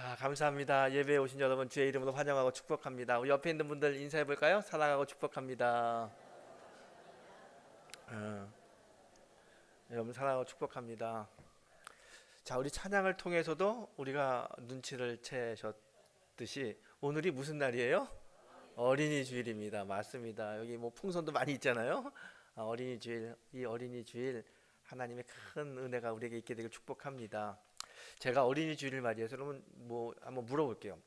자, 감사합니다. 예배에 오신 여러분 주의 이름으로 환영하고 축복합니다. 우리 옆에 있는 분들 인사해 볼까요? 사랑하고 축복합니다. 어, 여러분 사랑하고 축복합니다. 자, 우리 찬양을 통해서도 우리가 눈치를 채셨듯이 오늘이 무슨 날이에요? 어린이 주일입니다. 맞습니다. 여기 뭐 풍선도 많이 있잖아요. 어린이 주일, 이 어린이 주일 하나님의 큰 은혜가 우리에게 있게 되길 축복합니다. 제가 어린이 주일을 맞이해서 여러분 뭐 한번 물어볼게요.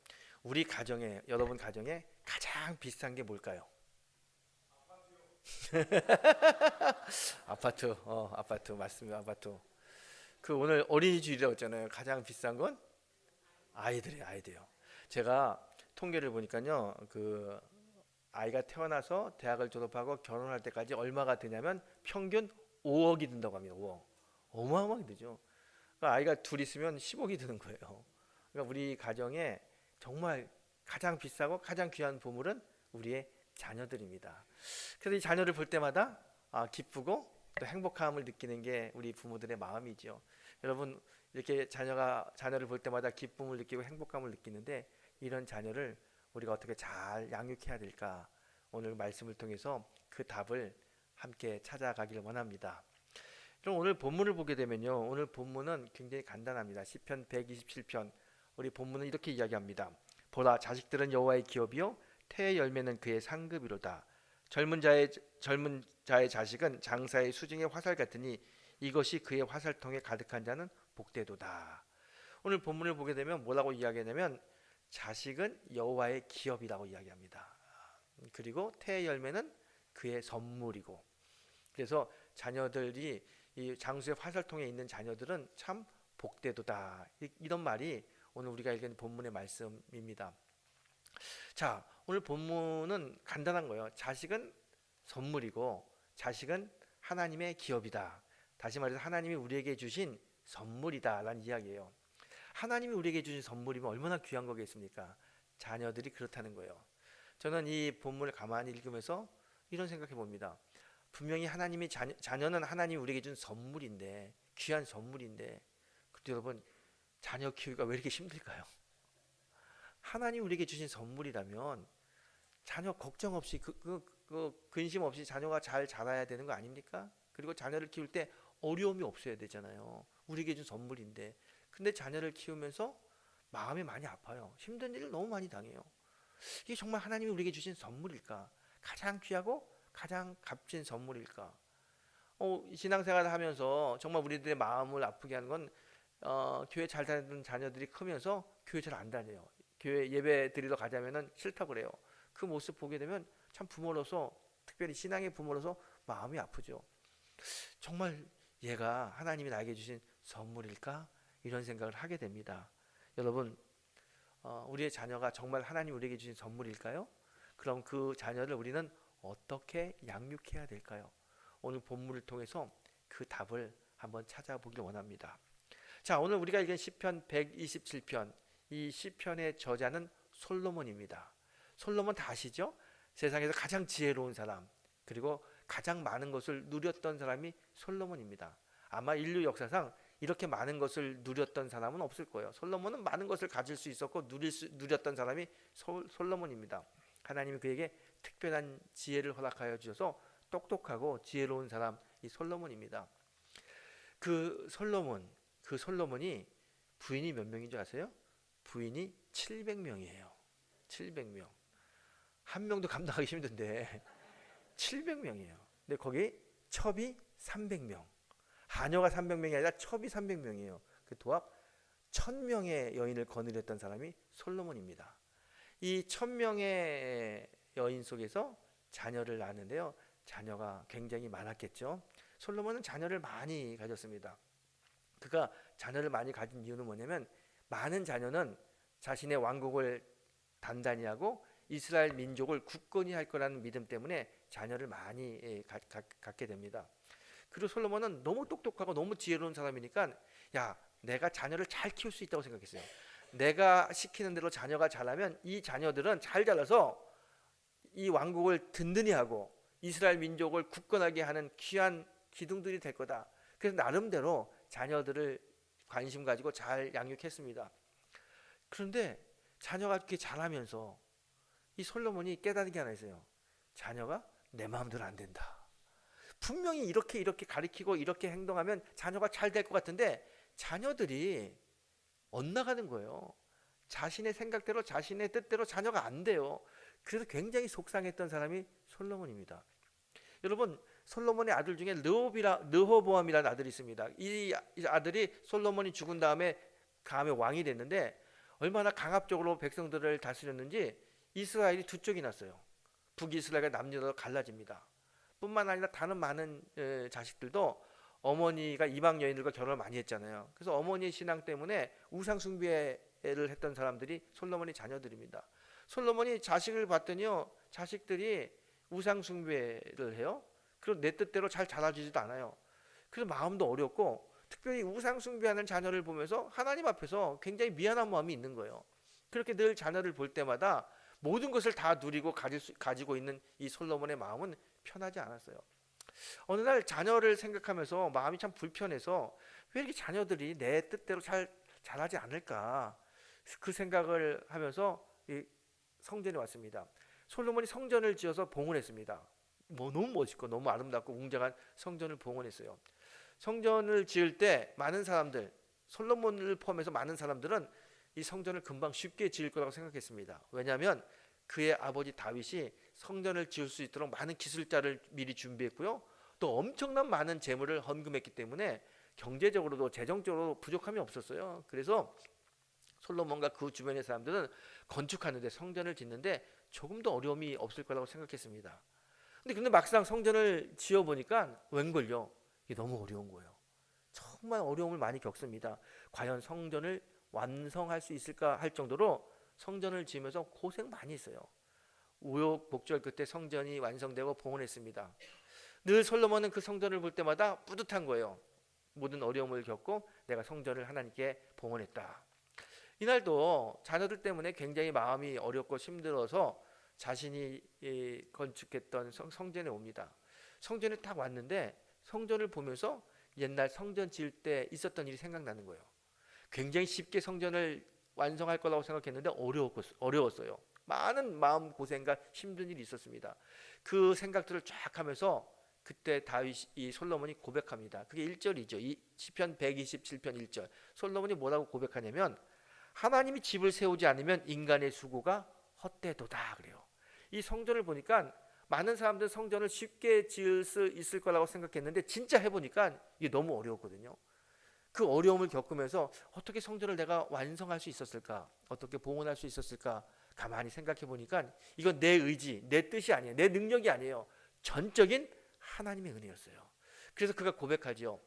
우리 가정에, 여러분 가정에 가장 비싼 게 뭘까요? 아파트. 아파트 맞습니다. 아파트. 그 오늘 어린이 주일이라고 했잖아요. 가장 비싼 건 아이들이에요. 아이들요. 제가 통계를 보니까요. 그 아이가 태어나서 대학을 졸업하고 결혼할 때까지 얼마가 드냐면 평균 5억이 든다고 합니다. 5억. 어마어마하게 되죠. 그러니까 아이가 둘 있으면 10억이 드는 거예요. 그러니까 우리 가정에 정말 가장 비싸고 가장 귀한 보물은 우리의 자녀들입니다. 그래서 이 자녀를 볼 때마다 기쁘고 또 행복함을 느끼는 게 우리 부모들의 마음이죠. 여러분 이렇게 자녀를 볼 때마다 기쁨을 느끼고 행복감을 느끼는데 이런 자녀를 우리가 어떻게 잘 양육해야 될까? 오늘 말씀을 통해서 그 답을 함께 찾아가길 원합니다. 그럼 오늘 본문을 보게 되면요. 오늘 본문은 굉장히 간단합니다. 시편 127편. 우리 본문은 이렇게 이야기합니다. 보라, 자식들은 여호와의 기업이요 태의 열매는 그의 상급이로다. 젊은 자의 자식은 장사의 수중의 화살 같으니 이것이 그의 화살통에 가득한 자는 복되도다. 오늘 본문을 보게 되면 뭐라고 이야기하냐면 자식은 여호와의 기업이라고 이야기합니다. 그리고 태의 열매는 그의 선물이고, 그래서 자녀들이 이 장수의 화살통에 있는 자녀들은 참 복되도다. 이런 말이 오늘 우리가 읽은 본문의 말씀입니다. 자, 오늘 본문은 간단한 거예요. 자식은 선물이고 자식은 하나님의 기업이다. 다시 말해서 하나님이 우리에게 주신 선물이다 라는 이야기예요. 하나님이 우리에게 주신 선물이면 얼마나 귀한 거겠습니까? 자녀들이 그렇다는 거예요. 저는 이 본문을 가만히 읽으면서 이런 생각해 봅니다. 분명히 하나님이 자녀는 하나님이 우리에게 준 선물인데, 귀한 선물인데, 그런데 여러분 자녀 키우기가 왜 이렇게 힘들까요? 하나님 우리에게 주신 선물이라면 자녀 걱정 없이 근심 없이 자녀가 잘 자라야 되는 거 아닙니까? 그리고 자녀를 키울 때 어려움이 없어야 되잖아요. 우리에게 준 선물인데, 근데 자녀를 키우면서 마음이 많이 아파요. 힘든 일을 너무 많이 당해요. 이게 정말 하나님이 우리에게 주신 선물일까? 가장 귀하고 가장 값진 선물일까? 신앙생활을 하면서 정말 우리들의 마음을 아프게 하는 건 교회 잘 다니는 자녀들이 크면서 교회 잘 안 다녀요. 교회 예배 드리러 가자면은 싫다고 그래요. 그 모습 보게 되면 참 부모로서, 특별히 신앙의 부모로서 마음이 아프죠. 정말 얘가 하나님이 나에게 주신 선물일까? 이런 생각을 하게 됩니다. 여러분, 우리의 자녀가 정말 하나님 우리에게 주신 선물일까요? 그럼 그 자녀를 우리는 어떻게 양육해야 될까요? 오늘 본문을 통해서 그 답을 한번 찾아보길 원합니다. 자, 오늘 우리가 읽은 시편 127편, 이 시편의 저자는 솔로몬입니다. 솔로몬 다 아시죠? 세상에서 가장 지혜로운 사람, 그리고 가장 많은 것을 누렸던 사람이 솔로몬입니다. 아마 인류 역사상 이렇게 많은 것을 누렸던 사람은 없을 거예요. 솔로몬은 많은 것을 가질 수 있었고 누렸던 사람이 솔로몬입니다. 하나님이 그에게 특별한 지혜를 허락하여 주셔서 똑똑하고 지혜로운 사람, 이 솔로몬입니다. 그 솔로몬이 부인이 몇 명인 줄 아세요? 부인이 700명이에요. 700명. 한 명도 감당하기 힘든데 700명이에요. 근데 거기 첩이 300명. 하녀가 300명이 아니라 첩이 300명이에요. 그 도합 1000명의 여인을 거느렸던 사람이 솔로몬입니다. 이 1000명의 여인 속에서 자녀를 낳았는데요. 자녀가 굉장히 많았겠죠. 솔로몬은 자녀를 많이 가졌습니다. 그가 자녀를 많이 가진 이유는 뭐냐면, 많은 자녀는 자신의 왕국을 단단히 하고 이스라엘 민족을 굳건히 할 거라는 믿음 때문에 자녀를 많이 갖게 됩니다. 그리고 솔로몬은 너무 똑똑하고 너무 지혜로운 사람이니까, 야, 내가 자녀를 잘 키울 수 있다고 생각했어요. 내가 시키는 대로 자녀가 잘하면 이 자녀들은 잘 자라서 이 왕국을 든든히 하고 이스라엘 민족을 굳건하게 하는 귀한 기둥들이 될 거다. 그래서 나름대로 자녀들을 관심 가지고 잘 양육했습니다. 그런데 자녀가 이렇게 자라면서 이 솔로몬이 깨달은 게 하나 있어요. 자녀가 내 마음대로 안 된다. 분명히 이렇게 가리키고 이렇게 행동하면 자녀가 잘 될 것 같은데 자녀들이 엇나가는 거예요. 자신의 생각대로 자신의 뜻대로 자녀가 안 돼요. 그래서 굉장히 속상했던 사람이 솔로몬입니다. 여러분, 솔로몬의 아들 중에 르호보암이라는 아들이 있습니다. 이 아들이 솔로몬이 죽은 다음에 왕이 됐는데 얼마나 강압적으로 백성들을 다스렸는지 이스라엘이 두 쪽이 났어요. 북이스라엘과 남유다로 갈라집니다. 뿐만 아니라 다른 많은 자식들도 어머니가 이방 여인들과 결혼을 많이 했잖아요. 그래서 어머니의 신앙 때문에 우상 숭배를 했던 사람들이 솔로몬의 자녀들입니다. 솔로몬이 자식을 봤더니요, 자식들이 우상 숭배를 해요. 그리고 내 뜻대로 잘 자라지지도 않아요. 그래서 마음도 어렵고, 특별히 우상 숭배하는 자녀를 보면서 하나님 앞에서 굉장히 미안한 마음이 있는 거예요. 그렇게 늘 자녀를 볼 때마다 모든 것을 다 누리고 가지고 있는 이 솔로몬의 마음은 편하지 않았어요. 어느 날 자녀를 생각하면서 마음이 참 불편해서 왜 이렇게 자녀들이 내 뜻대로 잘 자라지 않을까, 그 생각을 하면서 이 성전에 왔습니다. 솔로몬이 성전을 지어서 봉헌했습니다. 너무 멋있고 너무 아름답고 웅장한 성전을 봉헌했어요. 성전을 지을 때 많은 사람들, 솔로몬을 포함해서 많은 사람들은 이 성전을 금방 쉽게 지을 거라고 생각했습니다. 왜냐하면 그의 아버지 다윗이 성전을 지을 수 있도록 많은 기술자를 미리 준비했고요. 또 엄청난 많은 재물을 헌금했기 때문에 경제적으로도 재정적으로 부족함이 없었어요. 그래서 솔로몬과 그 주변의 사람들은 건축하는데, 성전을 짓는데 조금 더 어려움이 없을 거라고 생각했습니다. 근데 막상 성전을 지어 보니까 웬걸요, 이게 너무 어려운 거예요. 정말 어려움을 많이 겪습니다. 과연 성전을 완성할 수 있을까 할 정도로 성전을 지으면서 고생 많이 했어요. 우여곡절 끝에 성전이 완성되고 봉헌했습니다. 늘 솔로몬은 그 성전을 볼 때마다 뿌듯한 거예요. 모든 어려움을 겪고 내가 성전을 하나님께 봉헌했다. 이날도 자녀들 때문에 굉장히 마음이 어렵고 힘들어서 자신이 건축했던 성전에 옵니다. 성전에 딱 왔는데 성전을 보면서 옛날 성전 지을 때 있었던 일이 생각나는 거예요. 굉장히 쉽게 성전을 완성할 거라고 생각했는데 어려웠어요. 많은 마음 고생과 힘든 일이 있었습니다. 그 생각들을 쫙 하면서 그때 이 솔로몬이 고백합니다. 그게 1절이죠. 이 시편 127편 1절. 솔로몬이 뭐라고 고백하냐면, 하나님이 집을 세우지 않으면 인간의 수고가 헛되도다 그래요. 이 성전을 보니까 많은 사람들은 성전을 쉽게 지을 수 있을 거라고 생각했는데 진짜 해보니까 이게 너무 어려웠거든요. 그 어려움을 겪으면서 어떻게 성전을 내가 완성할 수 있었을까, 어떻게 봉헌할 수 있었을까 가만히 생각해 보니까 이건 내 의지, 내 뜻이 아니에요. 내 능력이 아니에요. 전적인 하나님의 은혜였어요. 그래서 그가 고백하지요.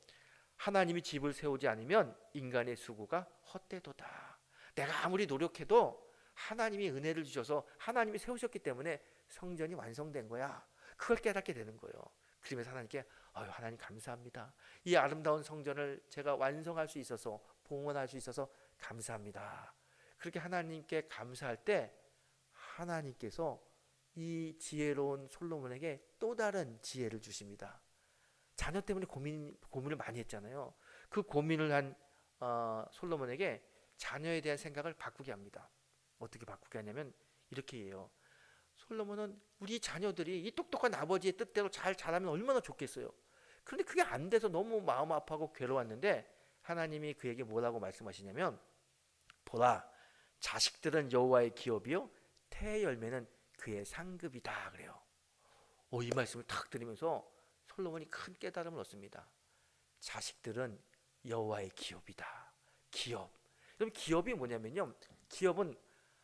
하나님이 집을 세우지 않으면 인간의 수고가 헛되도다. 내가 아무리 노력해도 하나님이 은혜를 주셔서 하나님이 세우셨기 때문에 성전이 완성된 거야. 그걸 깨닫게 되는 거예요. 그러면서 하나님께 하나님 감사합니다. 이 아름다운 성전을 제가 완성할 수 있어서, 봉헌할 수 있어서 감사합니다. 그렇게 하나님께 감사할 때 하나님께서 이 지혜로운 솔로몬에게 또 다른 지혜를 주십니다. 자녀 때문에 고민을 많이 했잖아요. 그 고민을 한 솔로몬에게 자녀에 대한 생각을 바꾸게 합니다. 어떻게 바꾸게 하냐면 이렇게 해요. 솔로몬은 우리 자녀들이 이 똑똑한 아버지의 뜻대로 잘 자라면 얼마나 좋겠어요. 그런데 그게 안 돼서 너무 마음 아파하고 괴로웠는데 하나님이 그에게 뭐라고 말씀하시냐면, 보라, 자식들은 여호와의 기업이요 태의 열매는 그의 상급이다 그래요. 이 말씀을 탁 들으면서 솔로몬이 큰 깨달음을 얻습니다. 자식들은 여호와의 기업이다. 기업. 그럼 기업이 뭐냐면요, 기업은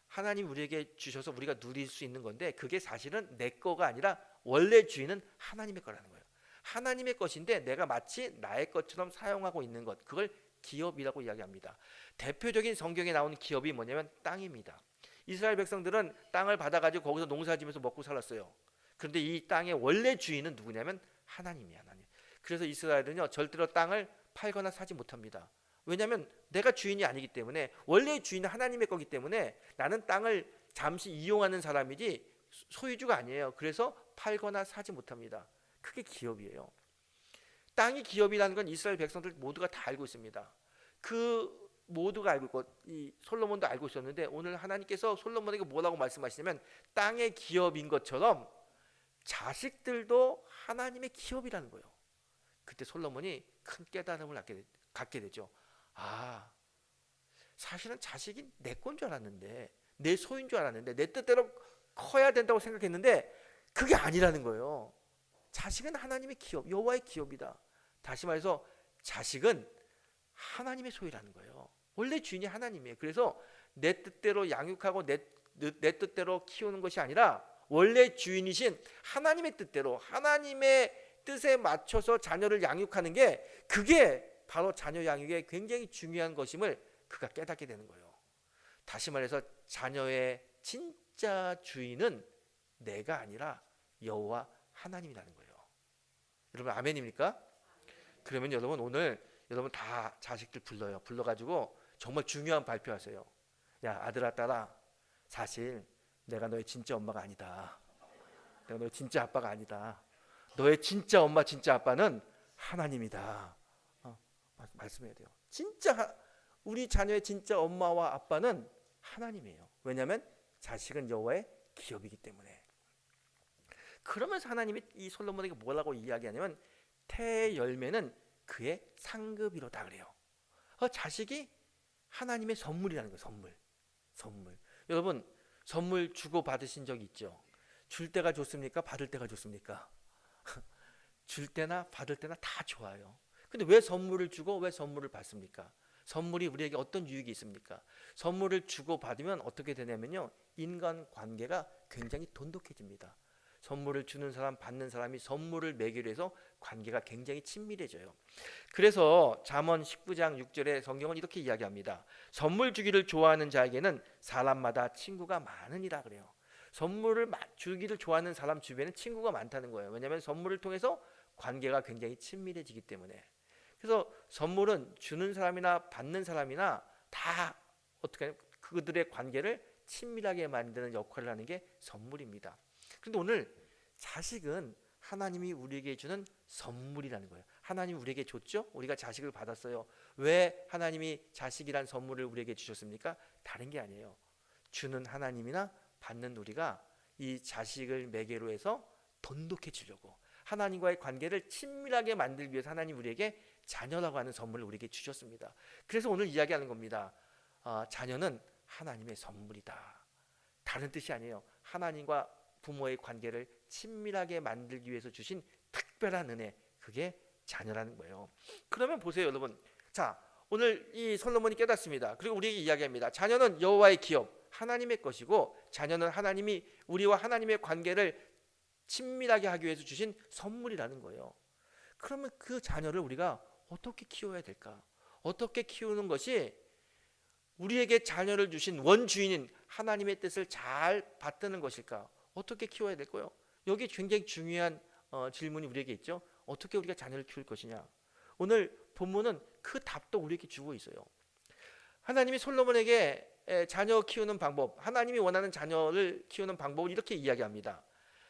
하나님 우리에게 주셔서 우리가 누릴 수 있는 건데 그게 사실은 내 거가 아니라 원래 주인은 하나님의 거라는 거예요. 하나님의 것인데 내가 마치 나의 것처럼 사용하고 있는 것, 그걸 기업이라고 이야기합니다. 대표적인 성경에 나오는 기업이 뭐냐면 땅입니다. 이스라엘 백성들은 땅을 받아가지고 거기서 농사지면서 먹고 살았어요. 그런데 이 땅의 원래 주인은 누구냐면 하나님이야, 하나님. 그래서 이스라엘은요 절대로 땅을 팔거나 사지 못합니다. 왜냐하면 내가 주인이 아니기 때문에, 원래 주인은 하나님의 거기 때문에 나는 땅을 잠시 이용하는 사람이지 소유주가 아니에요. 그래서 팔거나 사지 못합니다. 그게 기업이에요. 땅이 기업이라는 건 이스라엘 백성들 모두가 다 알고 있습니다. 그 모두가 알고 있고 이 솔로몬도 알고 있었는데 오늘 하나님께서 솔로몬에게 뭐라고 말씀하시냐면 땅의 기업인 것처럼 자식들도 하나님의 기업이라는 거예요. 그때 솔로몬이 큰 깨달음을 갖게 되죠. 아, 사실은 자식이 내 건 줄 알았는데, 내 소유인 줄 알았는데, 내 뜻대로 커야 된다고 생각했는데 그게 아니라는 거예요. 자식은 하나님의 기업, 여호와의 기업이다. 다시 말해서 자식은 하나님의 소유라는 거예요. 원래 주인이 하나님이에요. 그래서 내 뜻대로 양육하고 내 뜻대로 키우는 것이 아니라 원래 주인이신 하나님의 뜻대로, 하나님의 뜻에 맞춰서 자녀를 양육하는 게, 그게 바로 자녀 양육에 굉장히 중요한 것임을 그가 깨닫게 되는 거예요. 다시 말해서 자녀의 진짜 주인은 내가 아니라 여호와 하나님이라는 거예요. 여러분 아멘입니까? 그러면 여러분 오늘 여러분 다 자식들 불러가지고 정말 중요한 발표하세요. 야, 아들아 딸아, 사실 내가 너의 진짜 엄마가 아니다. 내가 너의 진짜 아빠가 아니다. 너의 진짜 엄마 진짜 아빠는 하나님이다. 말씀해야 돼요. 진짜 우리 자녀의 진짜 엄마와 아빠는 하나님이에요. 왜냐하면 자식은 여호와의 기업이기 때문에. 그러면서 하나님이 이 솔로몬에게 뭐라고 이야기하냐면 태의 열매는 그의 상급이로다 그래요. 자식이 하나님의 선물이라는 거예요. 선물. 여러분 선물 주고 받으신 적 있죠? 줄 때가 좋습니까? 받을 때가 좋습니까? 줄 때나 받을 때나 다 좋아요. 근데 왜 선물을 주고 왜 선물을 받습니까? 선물이 우리에게 어떤 유익이 있습니까? 선물을 주고 받으면 어떻게 되냐면요, 인간 관계가 굉장히 돈독해집니다. 선물을 주는 사람, 받는 사람이 선물을 매기로 해서 관계가 굉장히 친밀해져요. 그래서 잠언 19장 6절에 성경은 이렇게 이야기합니다. 선물 주기를 좋아하는 자에게는 사람마다 친구가 많으니라 그래요. 선물을 주기를 좋아하는 사람 주변에 친구가 많다는 거예요. 왜냐하면 선물을 통해서 관계가 굉장히 친밀해지기 때문에. 그래서 선물은 주는 사람이나 받는 사람이나 다 어떻게 하냐면 그들의 관계를 친밀하게 만드는 역할을 하는 게 선물입니다. 그런데 오늘 자식은 하나님이 우리에게 주는 선물이라는 거예요. 하나님이 우리에게 줬죠? 우리가 자식을 받았어요. 왜 하나님이 자식이란 선물을 우리에게 주셨습니까? 다른 게 아니에요. 주는 하나님이나 받는 우리가 이 자식을 매개로 해서 돈독해지려고, 하나님과의 관계를 친밀하게 만들기 위해서 하나님 우리에게 자녀라고 하는 선물을 우리에게 주셨습니다. 그래서 오늘 이야기하는 겁니다. 자녀는 하나님의 선물이다. 다른 뜻이 아니에요. 하나님과 부모의 관계를 친밀하게 만들기 위해서 주신 특별한 은혜, 그게 자녀라는 거예요. 그러면 보세요 여러분, 자 오늘 이 솔로몬이 깨닫습니다. 그리고 우리에게 이야기합니다. 자녀는 여호와의 기업, 하나님의 것이고, 자녀는 하나님이 우리와 하나님의 관계를 친밀하게 하기 위해서 주신 선물이라는 거예요. 그러면 그 자녀를 우리가 어떻게 키워야 될까? 어떻게 키우는 것이 우리에게 자녀를 주신 원주인인 하나님의 뜻을 잘 받드는 것일까? 어떻게 키워야 될까요? 여기 굉장히 중요한 질문이 우리에게 있죠. 어떻게 우리가 자녀를 키울 것이냐? 오늘 본문은 그 답도 우리에게 주고 있어요. 하나님이 솔로몬에게 자녀 키우는 방법, 하나님이 원하는 자녀를 키우는 방법을 이렇게 이야기합니다.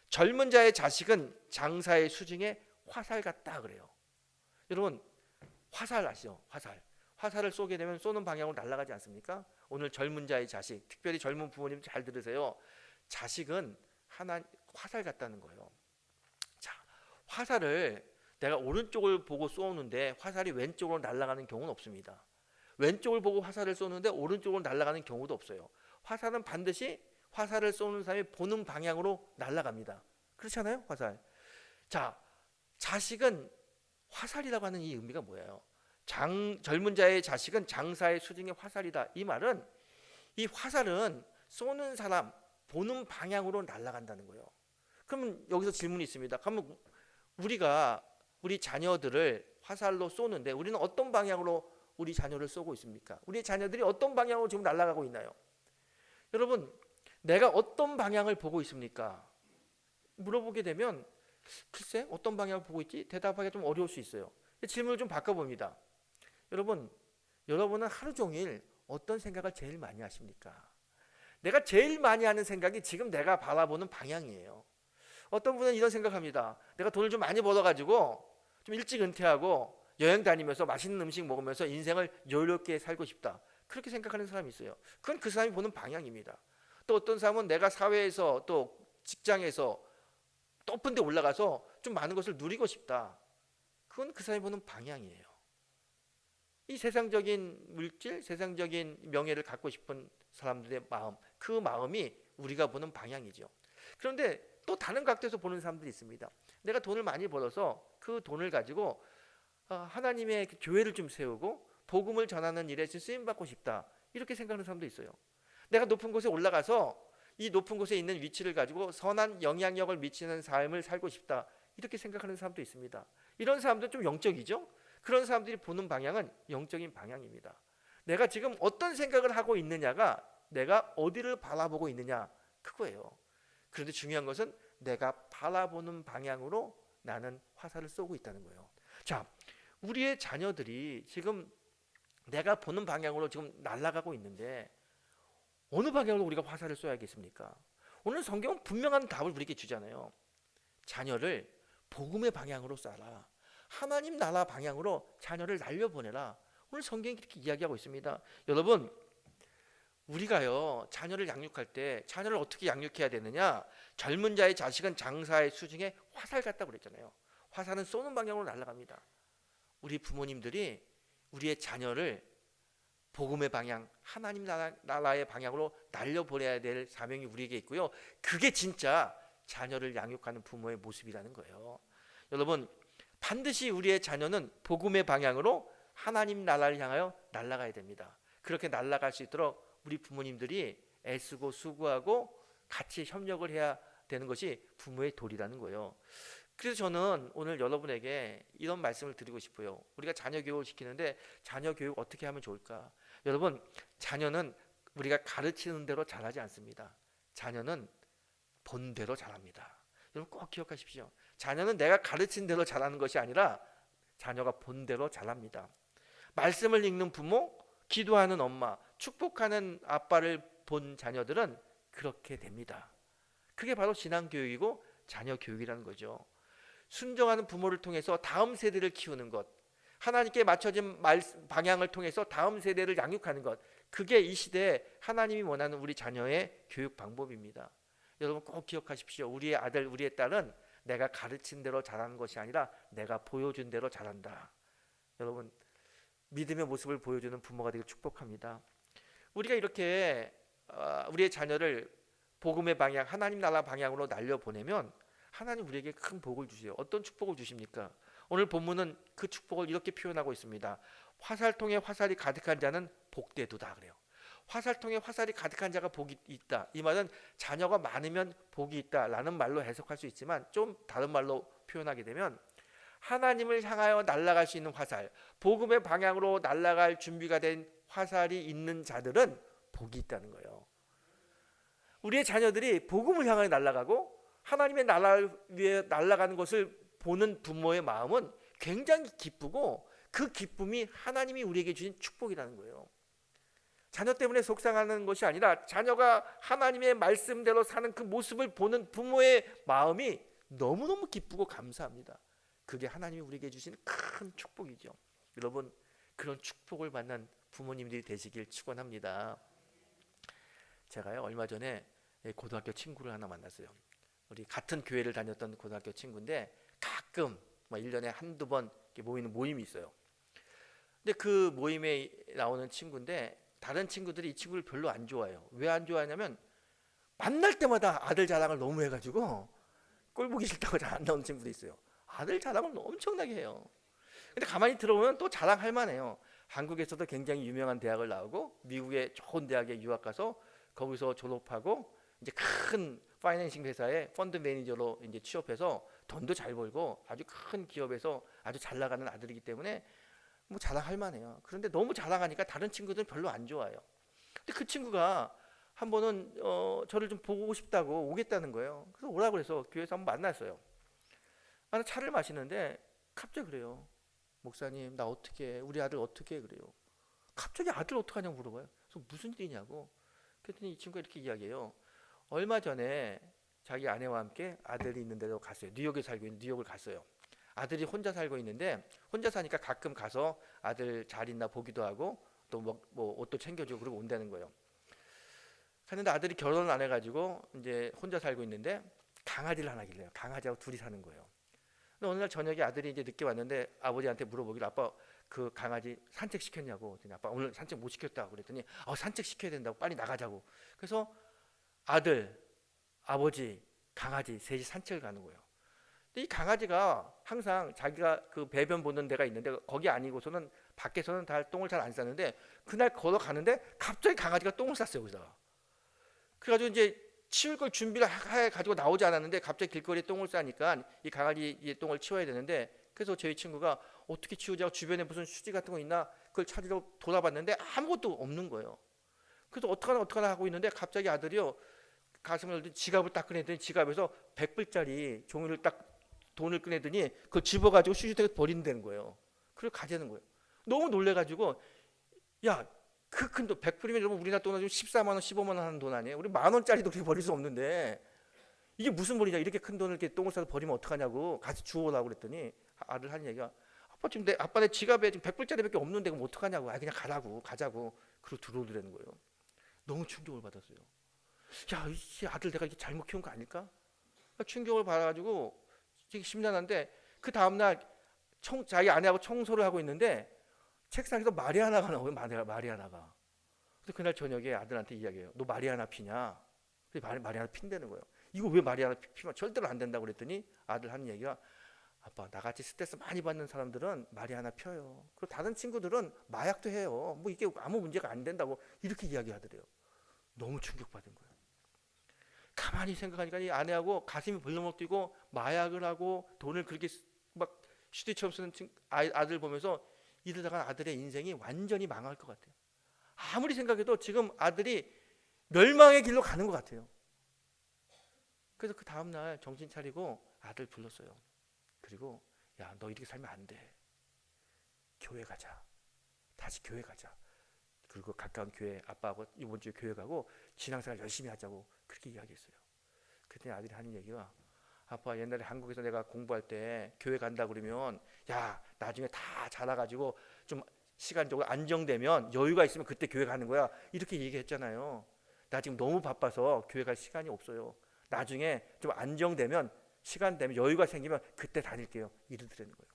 젊은 자의 자식은 장사의 수중에 화살 같다 그래요. 여러분 화살 아시죠? 화살을 쏘게 되면 쏘는 방향으로 날아가지 않습니까? 오늘 젊은 자의 자식, 특별히 젊은 부모님 잘 들으세요. 자식은 화살 같다는 거예요. 자, 화살을 내가 오른쪽을 보고 쏘는데 화살이 왼쪽으로 날아가는 경우는 없습니다. 왼쪽을 보고 화살을 쏘는데 오른쪽으로 날아가는 경우도 없어요. 화살은 반드시 화살을 쏘는 사람이 보는 방향으로 날아갑니다. 그렇잖아요, 화살. 자, 자식은 화살이라고 하는 이 의미가 뭐예요? 젊은 자의 자식은 장사의 수중에 화살이다. 이 말은 이 화살은 쏘는 사람 보는 방향으로 날아간다는 거예요. 그러면 여기서 질문이 있습니다. 그러면 우리가 우리 자녀들을 화살로 쏘는데 우리는 어떤 방향으로 우리 자녀를 쏘고 있습니까? 우리 자녀들이 어떤 방향으로 지금 날아가고 있나요? 여러분, 내가 어떤 방향을 보고 있습니까? 물어보게 되면 글쎄 어떤 방향을 보고 있지? 대답하기가 좀 어려울 수 있어요. 질문을 좀 바꿔봅니다. 여러분은 하루 종일 어떤 생각을 제일 많이 하십니까? 내가 제일 많이 하는 생각이 지금 내가 바라보는 방향이에요. 어떤 분은 이런 생각합니다. 내가 돈을 좀 많이 벌어가지고 좀 일찍 은퇴하고 여행 다니면서 맛있는 음식 먹으면서 인생을 여유롭게 살고 싶다. 그렇게 생각하는 사람이 있어요. 그건 그 사람이 보는 방향입니다. 또 어떤 사람은 내가 사회에서 또 직장에서 높은 데 올라가서 좀 많은 것을 누리고 싶다. 그건 그 사람이 보는 방향이에요. 이 세상적인 물질, 세상적인 명예를 갖고 싶은 사람들의 마음, 그 마음이 우리가 보는 방향이죠. 그런데 또 다른 각도에서 보는 사람들이 있습니다. 내가 돈을 많이 벌어서 그 돈을 가지고 하나님의 교회를 좀 세우고 복음을 전하는 일에 좀 쓰임 받고 싶다. 이렇게 생각하는 사람도 있어요. 내가 높은 곳에 올라가서 이 높은 곳에 있는 위치를 가지고 선한 영향력을 미치는 삶을 살고 싶다. 이렇게 생각하는 사람도 있습니다. 이런 사람들은 좀 영적이죠. 그런 사람들이 보는 방향은 영적인 방향입니다. 내가 지금 어떤 생각을 하고 있느냐가 내가 어디를 바라보고 있느냐 그거예요. 그런데 중요한 것은 내가 바라보는 방향으로 나는 화살을 쏘고 있다는 거예요. 자, 우리의 자녀들이 지금 내가 보는 방향으로 지금 날아가고 있는데 어느 방향으로 우리가 화살을 쏘야겠습니까? 오늘 성경은 분명한 답을 우리에게 주잖아요. 자녀를 복음의 방향으로 쏴라. 하나님 나라 방향으로 자녀를 날려보내라. 오늘 성경이 그렇게 이야기하고 있습니다. 여러분, 우리가요 자녀를 양육할 때 자녀를 어떻게 양육해야 되느냐? 젊은 자의 자식은 장사의 수중에 화살 같다고 그랬잖아요. 화살은 쏘는 방향으로 날아갑니다. 우리 부모님들이 우리의 자녀를 복음의 방향, 하나님 나라의 방향으로 날려보내야 될 사명이 우리에게 있고요. 그게 진짜 자녀를 양육하는 부모의 모습이라는 거예요. 여러분, 반드시 우리의 자녀는 복음의 방향으로 하나님 나라를 향하여 날아가야 됩니다. 그렇게 날아갈 수 있도록 우리 부모님들이 애쓰고 수고하고 같이 협력을 해야 되는 것이 부모의 도리라는 거예요. 그래서 저는 오늘 여러분에게 이런 말씀을 드리고 싶어요. 우리가 자녀 교육을 시키는데 자녀 교육 어떻게 하면 좋을까? 여러분, 자녀는 우리가 가르치는 대로 잘하지 않습니다. 자녀는 본대로 잘합니다. 여러분 꼭 기억하십시오. 자녀는 내가 가르친 대로 잘하는 것이 아니라 자녀가 본대로 잘합니다. 말씀을 읽는 부모, 기도하는 엄마, 축복하는 아빠를 본 자녀들은 그렇게 됩니다. 그게 바로 신앙교육이고 자녀 교육이라는 거죠. 순종하는 부모를 통해서 다음 세대를 키우는 것, 하나님께 맞춰진 방향을 통해서 다음 세대를 양육하는 것, 그게 이 시대에 하나님이 원하는 우리 자녀의 교육 방법입니다. 여러분 꼭 기억하십시오. 우리의 아들, 우리의 딸은 내가 가르친 대로 자라는 것이 아니라 내가 보여준 대로 자란다. 여러분, 믿음의 모습을 보여주는 부모가 되길 축복합니다. 우리가 이렇게 우리의 자녀를 복음의 방향, 하나님 나라 방향으로 날려보내면 하나님 우리에게 큰 복을 주세요. 어떤 축복을 주십니까? 오늘 본문은 그 축복을 이렇게 표현하고 있습니다. 화살통에 화살이 가득한 자는 복되도다 그래요. 화살통에 화살이 가득한 자가 복이 있다. 이 말은 자녀가 많으면 복이 있다라는 말로 해석할 수 있지만 좀 다른 말로 표현하게 되면 하나님을 향하여 날아갈 수 있는 화살, 복음의 방향으로 날아갈 준비가 된 화살이 있는 자들은 복이 있다는 거예요. 우리의 자녀들이 복음을 향하여 날아가고 하나님의 나라를 위해 날아가는 것을 보는 부모의 마음은 굉장히 기쁘고 그 기쁨이 하나님이 우리에게 주신 축복이라는 거예요. 자녀 때문에 속상하는 것이 아니라 자녀가 하나님의 말씀대로 사는 그 모습을 보는 부모의 마음이 너무너무 기쁘고 감사합니다. 그게 하나님이 우리에게 주신 큰 축복이죠. 여러분, 그런 축복을 받는 부모님들이 되시길 축원합니다. 제가요 얼마 전에 고등학교 친구를 하나 만났어요. 우리 같은 교회를 다녔던 고등학교 친구인데 가끔 1년에 한두 번 모이는 모임이 있어요. 근데 그 모임에 나오는 친구인데 다른 친구들이 이 친구를 별로 안 좋아해요. 왜 안 좋아하냐면 만날 때마다 아들 자랑을 너무 해가지고 꼴 보기 싫다고 잘 안 나오는 친구도 있어요. 아들 자랑을 엄청나게 해요. 근데 가만히 들어보면 또 자랑할 만해요. 한국에서도 굉장히 유명한 대학을 나오고 미국의 좋은 대학에 유학 가서 거기서 졸업하고 이제 큰 파이낸싱 회사의 펀드 매니저로 이제 취업해서 돈도 잘 벌고 아주 큰 기업에서 아주 잘 나가는 아들이기 때문에 뭐 자랑할 만해요. 그런데 너무 자랑하니까 다른 친구들은 별로 안 좋아해요. 근데 그 친구가 한 번은 저를 좀 보고 싶다고 오겠다는 거예요. 그래서 오라고 해서 교회에서 한번 만났어요. 차를 마시는데 갑자기 그래요. 목사님, 나 어떻게 해? 우리 아들 어떻게 해? 그래요. 갑자기 아들 어떡하냐고 물어봐요. 그래서 무슨 일이냐고. 그랬더니 이 친구가 이렇게 이야기해요. 얼마 전에 자기 아내와 함께 아들이 있는 데로 갔어요. 뉴욕에 살고 있는 뉴욕을 갔어요. 아들이 혼자 살고 있는데 혼자 사니까 가끔 가서 아들 잘 있나 보기도 하고 또 뭐 옷도 챙겨주고 그러고 온다는 거예요. 그런데 아들이 결혼을 안 해가지고 이제 혼자 살고 있는데 강아지를 하나 길러요. 강아지하고 둘이 사는 거예요. 근데 어느 날 저녁에 아들이 이제 늦게 왔는데 아버지한테 물어보기를 아빠 그 강아지 산책 시켰냐고. 그랬더니 아빠 오늘 산책 못 시켰다고 그랬더니 산책 시켜야 된다고 빨리 나가자고. 그래서 아들, 아버지, 강아지 셋이 산책을 가는 거예요. 근데 이 강아지가 항상 자기가 그 배변 보는 데가 있는데 거기 아니고서는 밖에서는 다 똥을 잘 안 싸는데 그날 걸어가는데 갑자기 강아지가 똥을 쌌어요 거기다가. 그래가지고 이제 치울 걸 준비를 해 가지고 나오지 않았는데 갑자기 길거리에 똥을 싸니까 이 강아지의 똥을 치워야 되는데 그래서 저희 친구가 어떻게 치우자고 주변에 무슨 휴지 같은 거 있나 그걸 찾으러 돌아봤는데 아무것도 없는 거예요. 그래서 어떡하나 하고 있는데 갑자기 아들이요 가슴을 열더니 지갑을 딱 꺼내더니 지갑에서 100불짜리 종이를 딱 돈을 꺼내더니 그걸 집어가지고 휴지통에 버린다는 거예요. 그걸 가자는 거예요. 너무 놀래가지고 야 그 큰 돈 100불이면 여러분 우리나라 돈으로 14만 원 15만 원 하는 돈 아니에요. 우리 만 원짜리도 그렇게 버릴 수 없는데 이게 무슨 돈이냐 이렇게 큰 돈을 이렇게 똥을 싸서 버리면 어떡하냐고 같이 주워오라고 그랬더니 아들 하는 얘기가 아빠 지금 아빠 내 지갑에 지금 100불짜리밖에 없는데 그럼 어떡하냐고 그냥 가자고 그러고 들어오더라는 거예요. 너무 충격을 받았어요. 야, 이 아들 내가 이게 잘못 키운 거 아닐까? 충격을 받아가지고 되게 심란한데 그 다음날 자기 아내하고 청소를 하고 있는데 책상에서 마리아나가 나와요. 마리아나가. 그래서 그날 저녁에 아들한테 이야기해요. 너 마리아나 피냐? 마리아나 핀다는 거예요. 이거 왜 마리아나 피면 절대로 안 된다고 그랬더니 아들 하는 얘기가 아빠 나같이 스트레스 많이 받는 사람들은 마리아나 펴요. 그리고 다른 친구들은 마약도 해요. 뭐 이게 아무 문제가 안 된다고 이렇게 이야기하더래요. 너무 충격받은 거예요. 가만히 생각하니까 이 아내하고 가슴이 벌렁벌렁 뛰고 마약을 하고 돈을 그렇게 막 슈티처럼 쓰는 아들 보면서 이러다가 아들의 인생이 완전히 망할 것 같아요. 아무리 생각해도 지금 아들이 멸망의 길로 가는 것 같아요. 그래서 그 다음날 정신 차리고 아들 불렀어요. 그리고 야, 너 이렇게 살면 안 돼. 교회 가자. 다시 교회 가자. 그리고 가까운 교회 아빠하고 이번 주에 교회 가고 신앙생활 열심히 하자고 그렇게 이야기했어요. 그때 아들이 하는 얘기가 아빠 옛날에 한국에서 내가 공부할 때 교회 간다 그러면 야 나중에 다 자라가지고 좀 시간적으로 안정되면 여유가 있으면 그때 교회 가는 거야 이렇게 얘기했잖아요. 나 지금 너무 바빠서 교회 갈 시간이 없어요. 나중에 좀 안정되면 시간 되면 여유가 생기면 그때 다닐게요 이러더라는 거예요.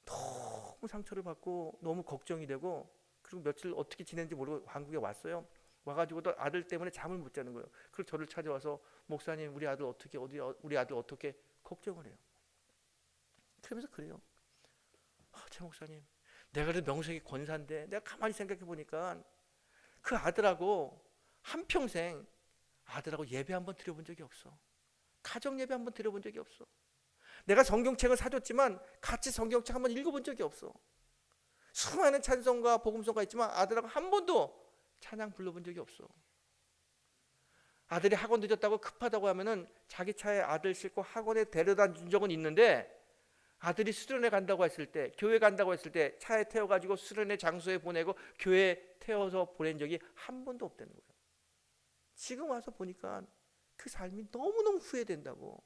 너무 상처를 받고 너무 걱정이 되고 그리고 며칠 어떻게 지냈는지 모르고 한국에 왔어요. 와가지고도 아들 때문에 잠을 못 자는 거예요. 그리고 저를 찾아와서 목사님 우리 아들 어떻게 걱정을 해요. 그러면서 그래요. 최 목사님 내가 그래도 명색이 권사인데 내가 가만히 생각해 보니까 그 아들하고 한평생 아들하고 예배 한번 드려본 적이 없어. 가정 예배 한번 드려본 적이 없어. 내가 성경책을 사줬지만 같이 성경책 한번 읽어본 적이 없어. 수많은 찬송가 복음송가 있지만 아들하고 한 번도 찬양 불러본 적이 없어. 아들이 학원 늦었다고 급하다고 하면은 자기 차에 아들 싣고 학원에 데려다 준 적은 있는데 아들이 수련회 간다고 했을 때 교회 간다고 했을 때 차에 태워가지고 수련회 장소에 보내고 교회에 태워서 보낸 적이 한 번도 없다는 거예요. 지금 와서 보니까 그 삶이 너무너무 후회된다고.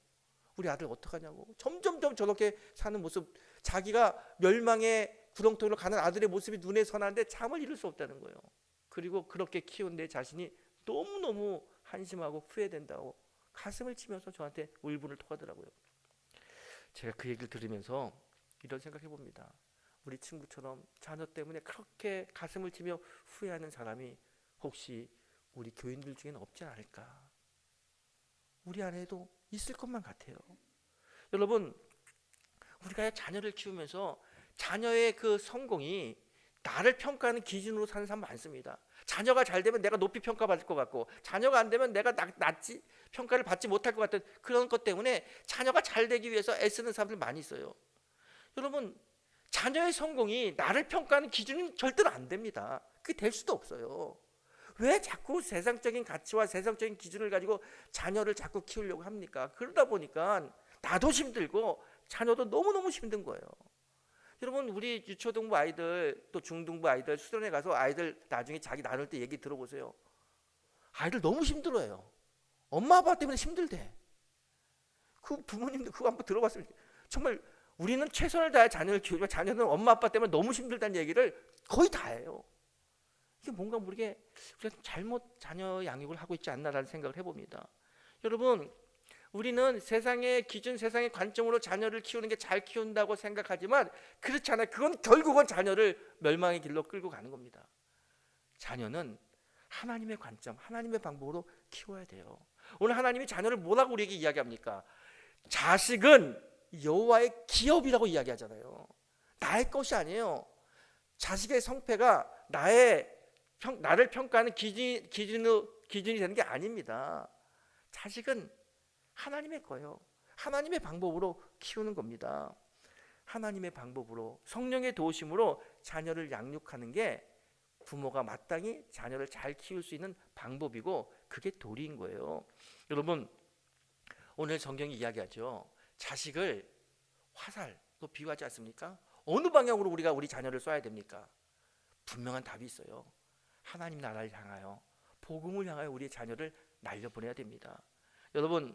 우리 아들 어떡하냐고. 점점점 저렇게 사는 모습 자기가 멸망의 구렁텅이로 가는 아들의 모습이 눈에 선한데 잠을 이룰 수 없다는 거예요. 그리고 그렇게 키운 내 자신이 너무너무 한심하고 후회된다고 가슴을 치면서 저한테 울분을 토하더라고요. 제가 그 얘기를 들으면서 이런 생각해 봅니다. 우리 친구처럼 자녀 때문에 그렇게 가슴을 치며 후회하는 사람이 혹시 우리 교인들 중에는 없지 않을까. 우리 안에도 있을 것만 같아요. 여러분 우리가 자녀를 키우면서 자녀의 그 성공이 나를 평가하는 기준으로 사는 사람 많습니다. 자녀가 잘 되면 내가 높이 평가받을 것 같고 자녀가 안 되면 내가 낮지 평가를 받지 못할 것 같은 그런 것 때문에 자녀가 잘 되기 위해서 애쓰는 사람들 많이 있어요. 여러분 자녀의 성공이 나를 평가하는 기준은 절대로 안 됩니다. 그게 될 수도 없어요. 왜 자꾸 세상적인 가치와 세상적인 기준을 가지고 자녀를 자꾸 키우려고 합니까? 그러다 보니까 나도 힘들고 자녀도 너무너무 힘든 거예요. 여러분 우리 유초등부 아이들 또 중등부 아이들 수련회 가서 아이들 나중에 자기 나눌 때 얘기 들어보세요. 아이들 너무 힘들어요. 엄마 아빠 때문에 힘들대. 그 부모님도 그거 한번 들어봤으면 정말 우리는 최선을 다해 자녀를 키우지만 자녀는 엄마 아빠 때문에 너무 힘들다는 얘기를 거의 다 해요. 이게 뭔가 모르게 우리가 잘못 자녀 양육을 하고 있지 않나라는 생각을 해봅니다. 여러분, 우리는 세상의 기준, 세상의 관점으로 자녀를 키우는 게 잘 키운다고 생각하지만 그렇지 않아요. 그건 결국은 자녀를 멸망의 길로 끌고 가는 겁니다. 자녀는 하나님의 관점, 하나님의 방법으로 키워야 돼요. 오늘 하나님이 자녀를 뭐라고 우리에게 이야기합니까? 자식은 여호와의 기업이라고 이야기하잖아요. 나의 것이 아니에요. 자식의 성패가 나를 평가하는 기준이 되는 게 아닙니다. 자식은 하나님의 거예요. 하나님의 방법으로 키우는 겁니다. 하나님의 방법으로 성령의 도우심으로 자녀를 양육하는 게 부모가 마땅히 자녀를 잘 키울 수 있는 방법이고 그게 도리인 거예요. 여러분, 오늘 성경이 이야기하죠. 자식을 화살로 비유하지 않습니까? 어느 방향으로 우리가 우리 자녀를 쏴야 됩니까? 분명한 답이 있어요. 하나님 나라를 향하여, 복음을 향하여 우리의 자녀를 날려보내야 됩니다. 여러분,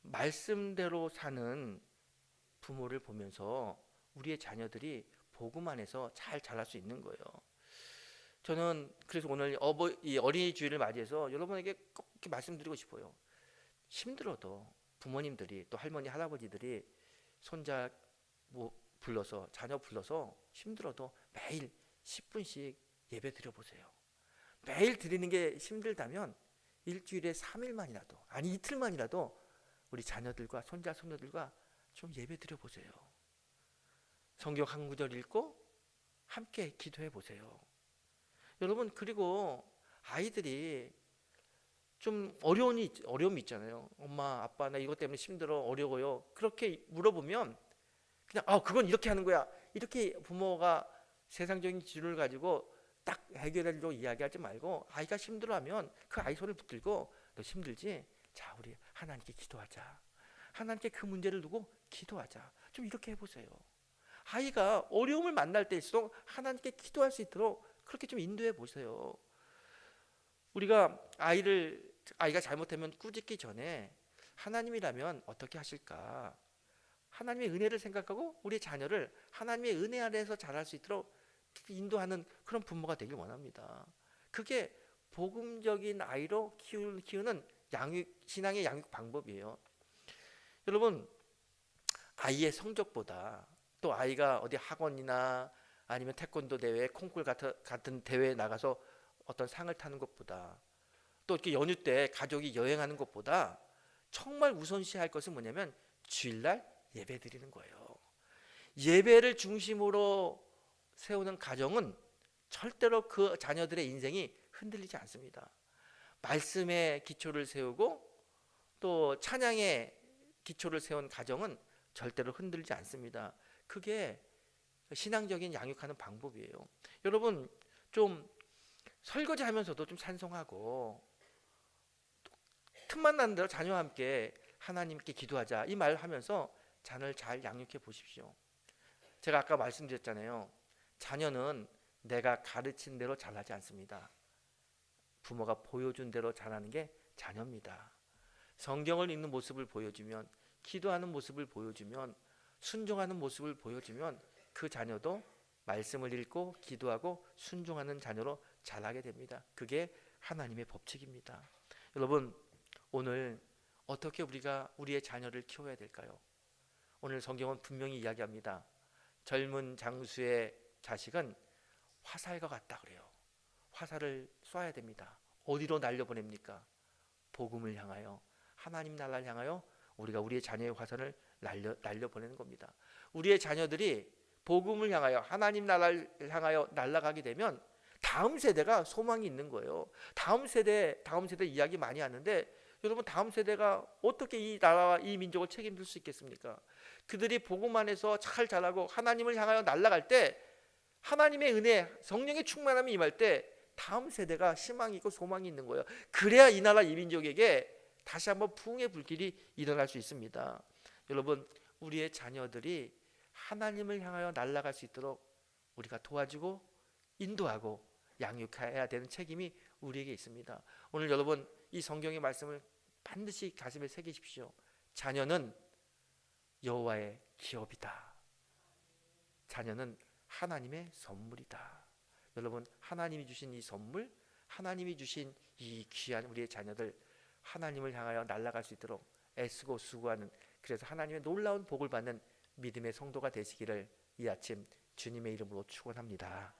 말씀대로 사는 부모를 보면서 우리의 자녀들이 복음 안에서 잘 자랄 수 있는 거예요. 저는 그래서 오늘 이 어린이 주일을 맞이해서 여러분에게 꼭 이렇게 말씀드리고 싶어요. 힘들어도 부모님들이 또 할머니 할아버지들이 손자 불러서 자녀 불러서 힘들어도 매일 10분씩 예배 드려보세요. 매일 드리는 게 힘들다면 일주일에 3일만이라도 아니 이틀만이라도 우리 자녀들과 손자 손녀들과 좀 예배 드려보세요. 성경 한 구절 읽고 함께 기도해 보세요. 여러분, 그리고 아이들이 좀 어려움이 있잖아요. 엄마 아빠 나 이것 때문에 힘들어 어려워요. 그렇게 물어보면 그냥 그건 이렇게 하는 거야. 이렇게 부모가 세상적인 기준을 가지고 딱 해결하려고 이야기하지 말고 아이가 힘들어하면 그 아이 손을 붙들고 너 힘들지? 자, 우리 하나님께 기도하자. 하나님께 그 문제를 두고 기도하자. 좀 이렇게 해보세요. 아이가 어려움을 만날 때일수록 하나님께 기도할 수 있도록 그렇게 좀 인도해 보세요. 우리가 아이가 잘못하면 꾸짖기 전에 하나님이라면 어떻게 하실까? 하나님의 은혜를 생각하고 우리 자녀를 하나님의 은혜 아래에서 자랄 수 있도록 인도하는 그런 부모가 되길 원합니다. 그게 복음적인 아이로 키우는 신앙의 양육 방법이에요. 여러분, 아이의 성적보다 또 아이가 어디 학원이나 아니면 태권도 대회, 콩쿨 같은 대회에 나가서 어떤 상을 타는 것보다 또 이렇게 연휴 때 가족이 여행하는 것보다 정말 우선시할 것은 뭐냐면 주일날 예배 드리는 거예요. 예배를 중심으로 세우는 가정은 절대로 그 자녀들의 인생이 흔들리지 않습니다. 말씀의 기초를 세우고 또 찬양의 기초를 세운 가정은 절대로 흔들리지 않습니다. 그게 신앙적인 양육하는 방법이에요. 여러분, 좀 설거지 하면서도 좀 찬송하고 틈만 나는 대로 자녀와 함께 하나님께 기도하자 이 말 하면서 자녀를 잘 양육해 보십시오. 제가 아까 말씀드렸잖아요. 자녀는 내가 가르친 대로 자라지 않습니다. 부모가 보여준 대로 자라는 게 자녀입니다. 성경을 읽는 모습을 보여주면, 기도하는 모습을 보여주면, 순종하는 모습을 보여주면 그 자녀도 말씀을 읽고 기도하고 순종하는 자녀로 자라게 됩니다. 그게 하나님의 법칙입니다. 여러분, 오늘 어떻게 우리가 우리의 자녀를 키워야 될까요? 오늘 성경은 분명히 이야기합니다. 젊은 장수의 자식은 화살과 같다 그래요. 화살을 쏴야 됩니다. 어디로 날려보냅니까? 복음을 향하여, 하나님 나라를 향하여 우리가 우리의 자녀의 화살을 날려보내는 겁니다. 우리의 자녀들이 복음을 향하여 하나님 나라를 향하여 날아가게 되면 다음 세대가 소망이 있는 거예요. 다음 세대 이야기 많이 하는데 여러분, 다음 세대가 어떻게 이 나라와 이 민족을 책임질 수 있겠습니까? 그들이 복음 안에서 잘 자라고 하나님을 향하여 날아갈 때 하나님의 은혜, 성령의 충만함이 임할 때 다음 세대가 희망이 있고 소망이 있는 거예요. 그래야 이 나라 이 민족에게 다시 한번 부흥의 불길이 일어날 수 있습니다. 여러분, 우리의 자녀들이 하나님을 향하여 날아갈 수 있도록 우리가 도와주고 인도하고 양육해야 되는 책임이 우리에게 있습니다. 오늘 여러분, 이 성경의 말씀을 반드시 가슴에 새기십시오. 자녀는 여호와의 기업이다. 자녀는 하나님의 선물이다. 여러분, 하나님이 주신 이 선물, 하나님이 주신 이 귀한 우리의 자녀들, 하나님을 향하여 날아갈 수 있도록 애쓰고 수고하는, 그래서 하나님의 놀라운 복을 받는 믿음의 성도가 되시기를 이 아침 주님의 이름으로 축원합니다.